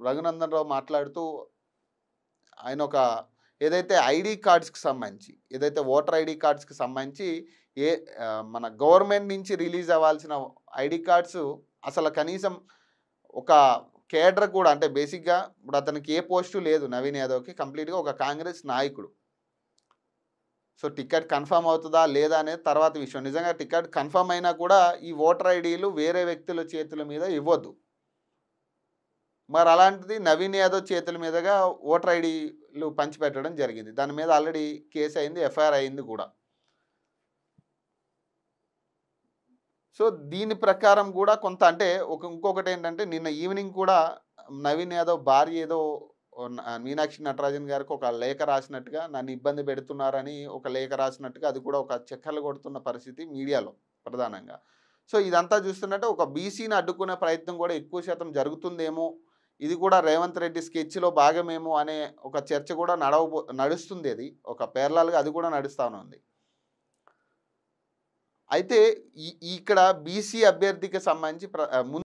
రఘునందన్ రావు మాట్లాడుతూ ఆయన ఒక ఏదైతే ఐడీ కార్డ్స్కి సంబంధించి ఏదైతే ఓటర్ ఐడి కార్డ్స్కి సంబంధించి ఏ మన గవర్నమెంట్ నుంచి రిలీజ్ అవ్వాల్సిన ఐడి కార్డ్స్ అసలు కనీసం ఒక కేడర్ కూడా అంటే బేసిక్గా ఇప్పుడు అతనికి ఏ పోస్టు లేదు నవీన్ యాదవ్కి కంప్లీట్గా ఒక కాంగ్రెస్ నాయకుడు. సో టికెట్ కన్ఫర్మ్ అవుతుందా లేదా అనేది తర్వాత విషయం. నిజంగా టికెట్ కన్ఫర్మ్ అయినా కూడా ఈ ఓటర్ ఐడీలు వేరే వ్యక్తుల చేతుల మీద ఇవ్వద్దు. మరి అలాంటిది నవీన్ యాదవ్ చేతుల మీదుగా ఓటర్ ఐడీలు పంచిపెట్టడం జరిగింది. దాని మీద ఆల్రెడీ కేసు అయింది, ఎఫ్ఐఆర్ అయింది కూడా. సో దీని ప్రకారం కూడా కొంత అంటే ఇంకొకటి ఏంటంటే నిన్న ఈవినింగ్ కూడా నవీన్ యాదవ్ భార్య ఏదో మీనాక్షి నటరాజన్ గారికి ఒక లేఖ రాసినట్టుగా నన్ను ఇబ్బంది పెడుతున్నారని ఒక లేఖ రాసినట్టుగా అది కూడా ఒక చక్కర్లు కొడుతున్న పరిస్థితి మీడియాలో ప్రధానంగా. సో ఇదంతా చూస్తున్నట్టే ఒక బీసీని అడ్డుకునే ప్రయత్నం కూడా ఎక్కువ శాతం జరుగుతుందేమో, ఇది కూడా రేవంత్ రెడ్డి స్కెచ్లో భాగమేమో అనే ఒక చర్చ కూడా నడుస్తుంది. అది ఒక పేర్లాలుగా అది కూడా నడుస్తూనే ఉంది. అయితే ఇక్కడ బీసీ అభ్యర్థికి సంబంధించి